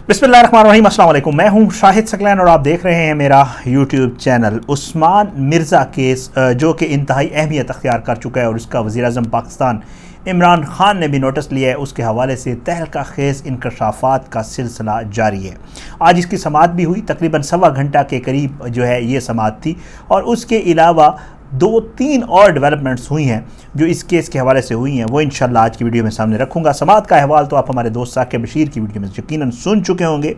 बिस्मिल्लाहिर्रहमानिर्रहीम, अस्सलाम वालेकुम। मैं हूं शाहिद सकलैन और आप देख रहे हैं मेरा YouTube channel. Usman Mirza case जो कि इंतहाई अहमियत अख्तियार कर चुका है और उसका वज़ीर-ए-आज़म पाकिस्तान इमरान खान ने भी नोटिस लिया है, उसके हवाले से तहलका खेज़ इंकशाफात का सिलसिला जारी है। आज इसकी समाअत भी हुई, तकरीबन सवा घंटा के करीब जो है ये समाअत थी और उसके अलावा 2-3 और डेवलपमेंट्स हुई हैं जो इस केस के हवाले से हुई हैं, वो इंशाल्लाह आज की वीडियो में सामने रखूँगा। समाअत का अहवाल तो आप हमारे दोस्त साकिब बशीर की वीडियो में यकीनन सुन चुके होंगे,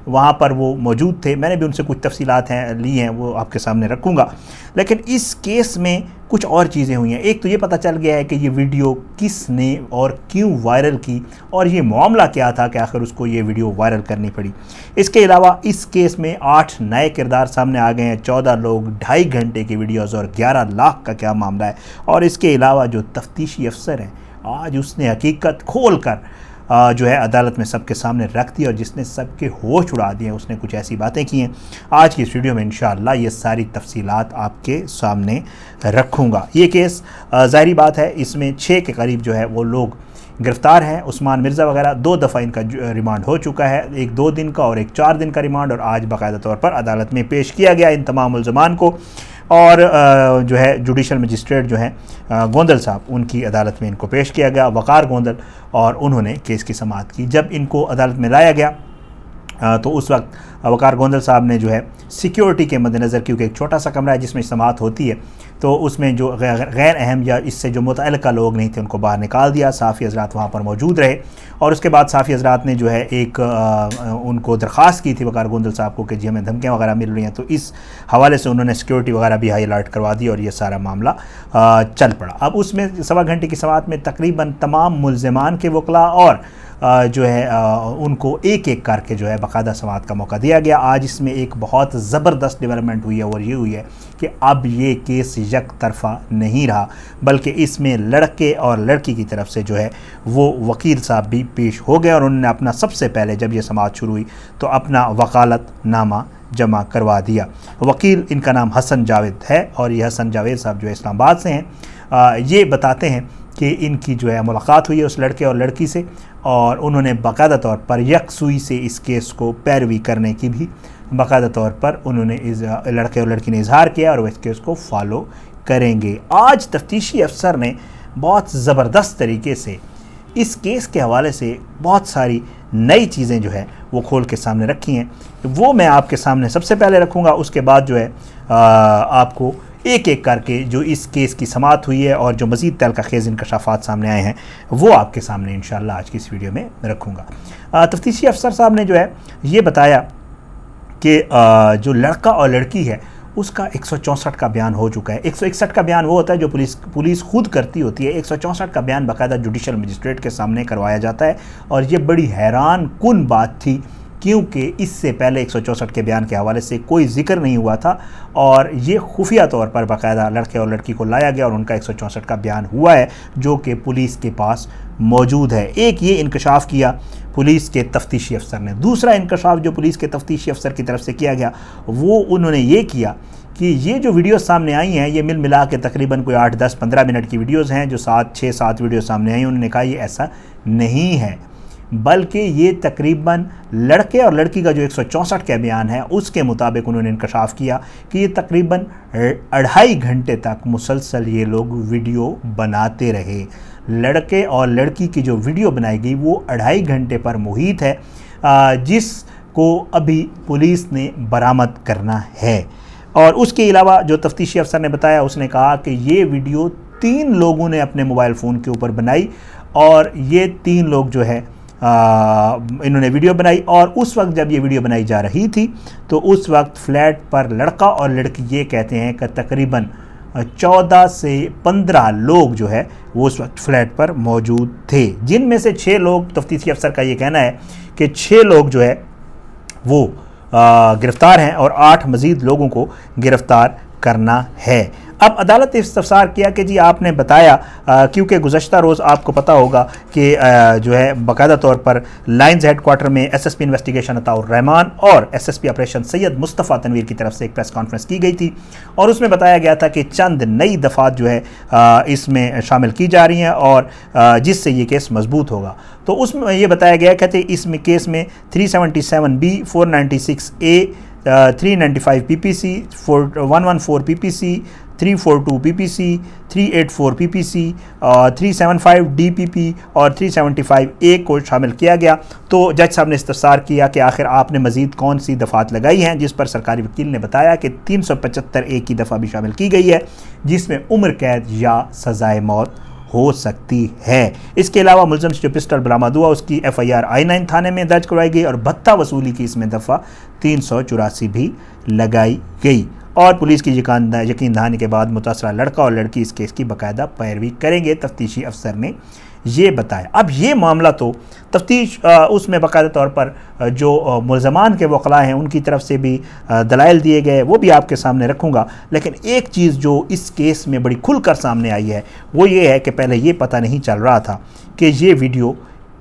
वहाँ पर वो मौजूद थे, मैंने भी उनसे कुछ तफसीलात ली हैं, वो आपके सामने रखूँगा। लेकिन इस केस में कुछ और चीज़ें हुई हैं। एक तो ये पता चल गया है कि ये वीडियो किसने और क्यों वायरल की और ये मामला क्या था कि आखिर उसको ये वीडियो वायरल करनी पड़ी। इसके अलावा इस केस में 8 नए किरदार सामने आ गए हैं, 14 लोग, 2.5 घंटे की वीडियोज़ और 11 लाख का क्या मामला है। और इसके अलावा जो तफ्तीशी अफसर हैं, आज उसने हकीकत खोल कर जो है अदालत में सबके सामने रख दी और जिसने सबके होश उड़ा दिए, उसने कुछ ऐसी बातें की हैं। आज की इस वीडियो में इंशाअल्लाह ये सारी तफसीलात आपके सामने रखूँगा। ये केस ज़ाहिरी बात है, इसमें 6 के करीब जो है वो लोग गिरफ़्तार हैं। उस्मान मिर्ज़ा वगैरह 2 दफ़ा इनका रिमांड हो चुका है, एक 2 दिन का और एक 4 दिन का रिमांड, और आज बाकायदा तौर पर अदालत में पेश किया गया इन तमाम मुल्ज़मान को। और जो है जुडिशल मजिस्ट्रेट जो हैं गोंदल साहब, उनकी अदालत में इनको पेश किया गया, वक़ार गोंदल, और उन्होंने केस की समाअत की। जब इनको अदालत में लाया गया तो उस वक्त वक़ार गोंदल साहब ने जो है सिक्योरिटी के मद्देनज़र, क्योंकि एक छोटा सा कमरा है जिसमें समाअत होती है, तो उसमें जो गैर अहम या इससे जो मुतअल्लिक़ा लोग नहीं थे उनको बाहर निकाल दिया। साफ़ी हज़रात वहाँ पर मौजूद रहे और उसके बाद साफ़ी हज़रात ने जो है एक उनको दरख्वास्त की थी वक़ार गोंदल साहब को कि जी हमें धमकियाँ वगैरह मिल रही हैं, तो इस हवाले से उन्होंने सिक्योरिटी वगैरह भी हाई अलर्ट करवा दी और ये सारा मामला चल पड़ा। अब उसमें सवा घंटे की समाअत में तकरीबन तमाम मुल्ज़िमान के वकला और जो है उनको एक एक करके जो है बाकायदा समाअत का मौका दिया गया। आज इसमें एक बहुत ज़बरदस्त डेवलपमेंट हुई है और ये हुई है कि अब ये केस एक तरफ़ा नहीं रहा, बल्कि इसमें लड़के और लड़की की तरफ से जो है वो वकील साहब भी पेश हो गए और उन्होंने अपना सबसे पहले जब ये समाअत शुरू हुई तो अपना वकालतनामा जमा करवा दिया। वकील, इनका नाम हसन जावेद है और ये हसन जावेद साहब जो है इस्लामाबाद से हैं। ये बताते हैं कि इनकी जो है मुलाकात हुई है उस लड़के और लड़की से और उन्होंने बाकायदा तौर पर यकसुई से इस केस को पैरवी करने की भी बाकायदा तौर पर उन्होंने इस लड़के और लड़की ने इजहार किया और वह इस केस को फॉलो करेंगे। आज तफ्तीशी अफसर ने बहुत ज़बरदस्त तरीके से इस केस के हवाले से बहुत सारी नई चीज़ें जो है वो खोल के सामने रखी हैं, वो मैं आपके सामने सबसे पहले रखूँगा। उसके बाद जो है आपको एक एक करके जो इस केस की समाअत हुई है और जो मज़ीद तहलका खेज़ इंकशाफात सामने आए हैं वो आपके सामने इंशाअल्लाह आज की इस वीडियो में रखूँगा। तफ्तीशी अफसर साहब ने जो है ये बताया कि जो लड़का और लड़की है उसका 164 का बयान हो चुका है। 161 का बयान वो होता है जो पुलिस खुद करती होती है, 164 का बयान बाकायदा जुडिशल मजिस्ट्रेट के सामने करवाया जाता है। और ये बड़ी हैरान कुन बात थी क्योंकि इससे पहले 164 के बयान के हवाले से कोई जिक्र नहीं हुआ था और ये खुफिया तौर पर बाकायदा लड़के और लड़की को लाया गया और उनका 164 का बयान हुआ है जो कि पुलिस के पास मौजूद है। एक ये इंकशाफ किया पुलिस के तफ्तीशी अफसर ने। दूसरा इंकशाफ जो पुलिस के तफ्तीशी अफसर की तरफ से किया गया वो उन्होंने ये किया कि ये जो वीडियो सामने आई हैं ये मिल मिला के तकरीबन कोई 8, 10, 15 मिनट की वीडियोज़ हैं जो 6-7 वीडियो सामने आई। उन्होंने कहा ये ऐसा नहीं है, बल्कि ये तकरीबन लड़के और लड़की का जो 164 का बयान है उसके मुताबिक उन्होंने इंकशाफ किया कि ये तकरीबन 2.5 घंटे तक मुसलसल ये लोग वीडियो बनाते रहे। लड़के और लड़की की जो वीडियो बनाई गई वो 2.5 घंटे पर मुहित है, जिसको अभी पुलिस ने बरामद करना है। और उसके अलावा जो तफ्तीशी अफसर ने बताया, उसने कहा कि ये वीडियो 3 लोगों ने अपने मोबाइल फ़ोन के ऊपर बनाई और ये 3 लोग जो है इन्होंने वीडियो बनाई और उस वक्त जब ये वीडियो बनाई जा रही थी तो उस वक्त फ्लैट पर लड़का और लड़की ये कहते हैं कि तकरीबन 14 से 15 लोग जो है वो उस वक्त फ्लैट पर मौजूद थे, जिनमें से 6 लोग, तफ्तीशी अफसर का ये कहना है कि 6 लोग जो है वो गिरफ़्तार हैं और 8 मज़ीद लोगों को गिरफ़्तार करना है। अब अदालत ने इस्तफसार किया कि जी आपने बताया, क्योंकि गुज़श्ता रोज़ आपको पता होगा कि जो है बाकायदा तौर पर लाइन्स हेडक्वार्टर में SSP इन्वेस्टिगेशन अताउर रहमान और SSP ऑपरेशन सैयद मुस्तफ़ा तनवीर की तरफ से एक प्रेस कॉन्फ्रेंस की गई थी और उसमें बताया गया था कि चंद नई दफ़ात जो है इसमें शामिल की जा रही हैं और जिससे ये केस मजबूत होगा। तो उसमें ये बताया गया, कहते इसमें केस में 377B, 496A, 395 PPC, 114 PPC, 342 PPC, 384 PPC, 375 DPP और 375A को शामिल किया गया। तो जज साहब ने इस्तफसार किया कि आखिर आपने मज़ीद कौन सी दफ़ात लगाई हैं, जिस पर सरकारी वकील ने बताया कि 375A की दफ़ा भी शामिल की गई है जिसमें उम्र कैद या सज़ाए मौत हो सकती है। इसके अलावा मुलज़म से जो पिस्टल बरामद हुआ उसकी FIR I-9 थाने में दर्ज करवाई गई और भत्ता वसूली की इसमें दफ़ा 384 भी लगाई गई और पुलिस की यकीन दहानी के बाद मुतासरा लड़का और लड़की इस केस की बाकायदा पैरवी करेंगे, तफ्तीशी अफसर ने ये बताया। अब ये मामला तो तफ्तीश उसमें बाकायदा तौर पर जो मुलज़मान के वकला हैं उनकी तरफ से भी दलाइल दिए गए, वो भी आपके सामने रखूँगा। लेकिन एक चीज़ जो इस केस में बड़ी खुलकर सामने आई है वो ये है कि पहले ये पता नहीं चल रहा था कि ये वीडियो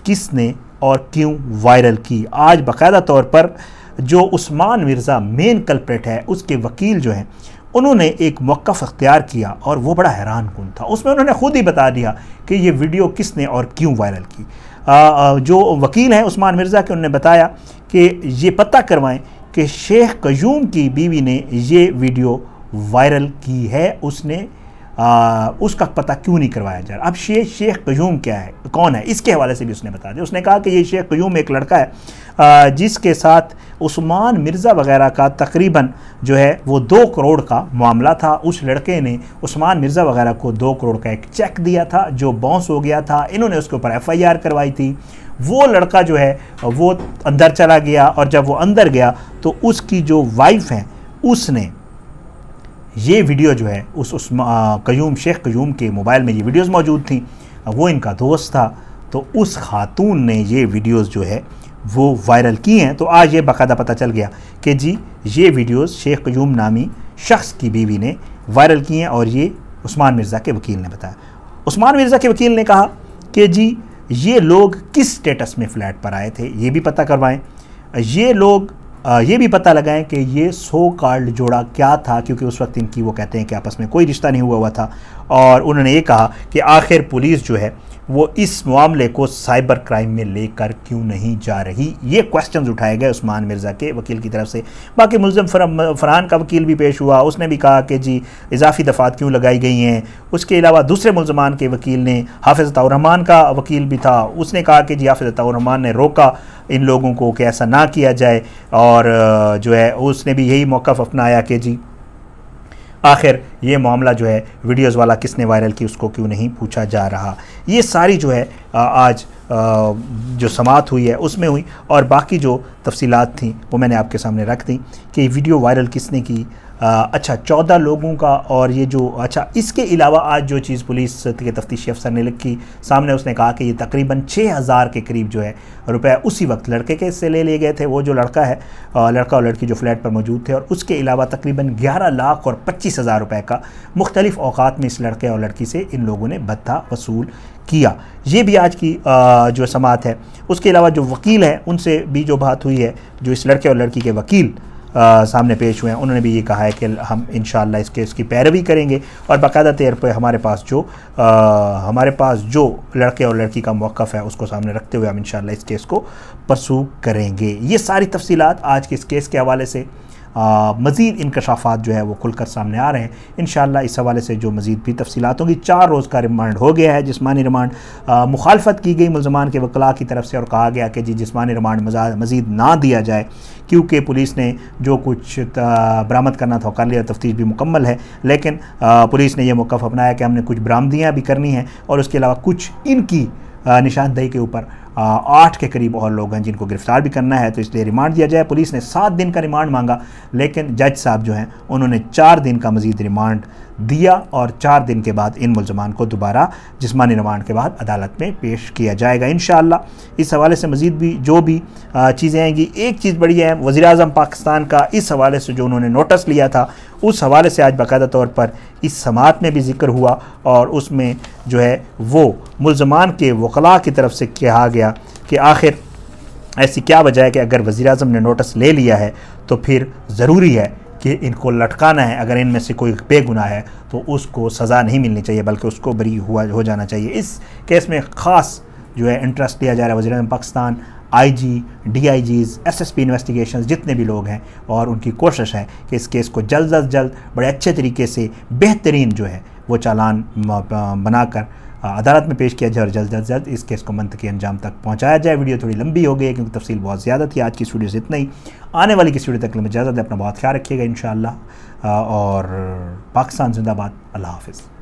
किसने और क्यों वायरल की। आज बाकायदा तौर पर जो उस्मान मिर्ज़ा मेन कल्प्रेट है उसके वकील जो हैं उन्होंने एक मौक़िफ़ अख्तियार किया और वो बड़ा हैरान कुन था। उसमें उन्होंने ख़ुद ही बता दिया कि ये वीडियो किसने और क्यों वायरल की। जो वकील हैं उस्मान मिर्ज़ा के, उन्होंने बताया कि ये पता करवाएं कि शेख कयूम की बीवी ने ये वीडियो वायरल की है, उसने उसका पता क्यों नहीं करवाया जा रहा। अब शेख कयूम क्या है, कौन है, इसके हवाले से भी उसने बता दिया। उसने कहा कि ये शेख कयूम एक लड़का है जिसके साथ उस्मान मिर्ज़ा वगैरह का तकरीबन जो है वो 2 करोड़ का मामला था। उस लड़के ने उस्मान मिर्ज़ा वगैरह को 2 करोड़ का एक चेक दिया था जो बाउंस हो गया था। इन्होंने उसके ऊपर FIR करवाई थी। वो लड़का जो है वो अंदर चला गया और जब वो अंदर गया तो उसकी जो वाइफ है उसने ये वीडियो जो है उस कयूम शेख कयूम के मोबाइल में ये वीडियोस मौजूद थी, वो इनका दोस्त था, तो उस खातून ने ये वीडियोस जो है वो वायरल की हैं। तो आज ये बाकायदा पता चल गया कि जी ये वीडियोस शेख कयूम नामी शख्स की बीवी ने वायरल की हैं और ये उस्मान मिर्ज़ा के वकील ने बताया। उस्मान मिर्ज़ा के वकील ने कहा कि जी ये लोग किस स्टेटस में फ़्लैट पर आए थे ये भी पता करवाएं, ये लोग ये भी पता लगाएं कि ये सो कॉल्ड जोड़ा क्या था, क्योंकि उस वक्त इनकी वो कहते हैं कि आपस में कोई रिश्ता नहीं हुआ था। और उन्होंने ये कहा कि आखिर पुलिस जो है वो इस मामले को साइबर क्राइम में लेकर क्यों नहीं जा रही। ये क्वेश्चंस उठाए गए उस्मान मिर्ज़ा के वकील की तरफ से। बाकी मुल्ज़म फरहान का वकील भी पेश हुआ, उसने भी कहा कि जी इजाफी दफ़ात क्यों लगाई गई हैं। उसके अलावा दूसरे मुल्ज़मान के वकील ने, हाफिज़ अताउर रहमान का वकील भी था, उसने कहा कि जी हाफिज़ अताउर रहमान ने रोका इन लोगों को कि ऐसा ना किया जाए और जो है उसने भी यही मौक़िफ़ अपनाया कि जी आखिर ये मामला जो है वीडियोस वाला किसने वायरल की उसको क्यों नहीं पूछा जा रहा। ये सारी जो है आज जो समाअत हुई है उसमें हुई और बाकी जो तफसीलात थी वो मैंने आपके सामने रख दी कि वीडियो वायरल किसने की। अच्छा 14 लोगों का और ये जो अच्छा इसके अलावा आज जो चीज़ पुलिस के तफ्तीशी अफसर ने लिखी सामने, उसने कहा कि ये तकरीबन 6000 के करीब जो है रुपए उसी वक्त लड़के के से ले लिए गए थे, वो जो लड़का है लड़का और लड़की जो फ्लैट पर मौजूद थे, और उसके अलावा तकरीबन 11 लाख और 25,000 रुपये का मुख्तलिफ़ औकात में इस लड़के और लड़की से इन लोगों ने भत्ता वसूल किया। ये भी आज की जो समाअत है। उसके अलावा जो वकील हैं उनसे भी जो बात हुई है, जो इस लड़के और लड़की के वकील सामने पेश हुए हैं, उन्होंने भी ये कहा है कि हम इंशाअल्लाह इस केस की पैरवी करेंगे और बाकायदा तौर पर हमारे पास जो लड़के और लड़की का मौक़िफ़ है उसको सामने रखते हुए हम इंशाअल्लाह इस केस को परसू करेंगे। ये सारी तफसीलात आज के इस केस के हवाले से मज़ीद इंकशाफात जो है वो खुलकर सामने आ रहे हैं। इंशाअल्लाह इस हवाले से जो मज़ीद भी तफसीलात होंगी। 4 रोज़ का रिमांड हो गया है, जिस्मानी रिमांड मुखालफत की गई मुल्ज़मान के वकला की तरफ से और कहा गया कि जी जिस्मानी रिमांड मज़ीद ना दिया जाए क्योंकि पुलिस ने जो कुछ बरामद करना था कर लिया, तफ्तीश भी मुकम्मल है, लेकिन पुलिस ने यह मौक़िफ़ अपनाया कि हमने कुछ बरामदियाँ भी करनी हैं और उसके अलावा कुछ इनकी निशानदेही के ऊपर 8 के करीब और लोग हैं जिनको गिरफ़्तार भी करना है, तो इसलिए रिमांड दिया जाए। पुलिस ने 7 दिन का रिमांड मांगा, लेकिन जज साहब जो हैं उन्होंने 4 दिन का मज़ीद रिमांड दिया और 4 दिन के बाद इन मुल्ज़मान को दोबारा जिस्मानी रिमांड के बाद अदालत में पेश किया जाएगा इंशाअल्लाह। इस हवाले से मज़ीद भी जो भी चीज़ें आएंगी, एक चीज़ बड़ी है, वज़ीर-ए-आज़म पाकिस्तान का इस हवाले से जो उन्होंने नोटिस लिया था उस हवाले से आज बाकायदा तौर पर इस समात में भी जिक्र हुआ और उसमें जो है वो मुल्ज़मान के वकला की तरफ से कहा गया कि आखिर ऐसी क्या वजह है कि अगर वज़ीर-ए-आज़म ने नोटिस ले लिया है तो फिर ज़रूरी है कि इनको लटकाना है। अगर इनमें से कोई बेगुनाह है तो उसको सज़ा नहीं मिलनी चाहिए बल्कि उसको बरी हो जाना चाहिए। इस केस में ख़ास जो है इंटरेस्ट लिया जा रहा है वज़ीर-ए-आज़म Pakistan, IG, DIGs, SSP investigation जितने भी लोग हैं, और उनकी कोशिश है कि इस केस को जल्द अज जल्द बड़े अच्छे तरीके से बेहतरीन जो है वो चालान बनाकर अदालत में पेश किया जाए और जल्द अज जल्द इस केस को मंतकी अंजाम तक पहुंचाया जाए। वीडियो थोड़ी लंबी हो गई है क्योंकि तफसील बहुत ज़्यादा थी। आज की वीडियो से इतना ही। आने वाली किसी वीडियो तक में इजाज़त है। अपना बहुत ख्याल रखिएगा इंशाअल्लाह। और पाकिस्तान जिंदाबाद। अल्लाह हाफ़िज़।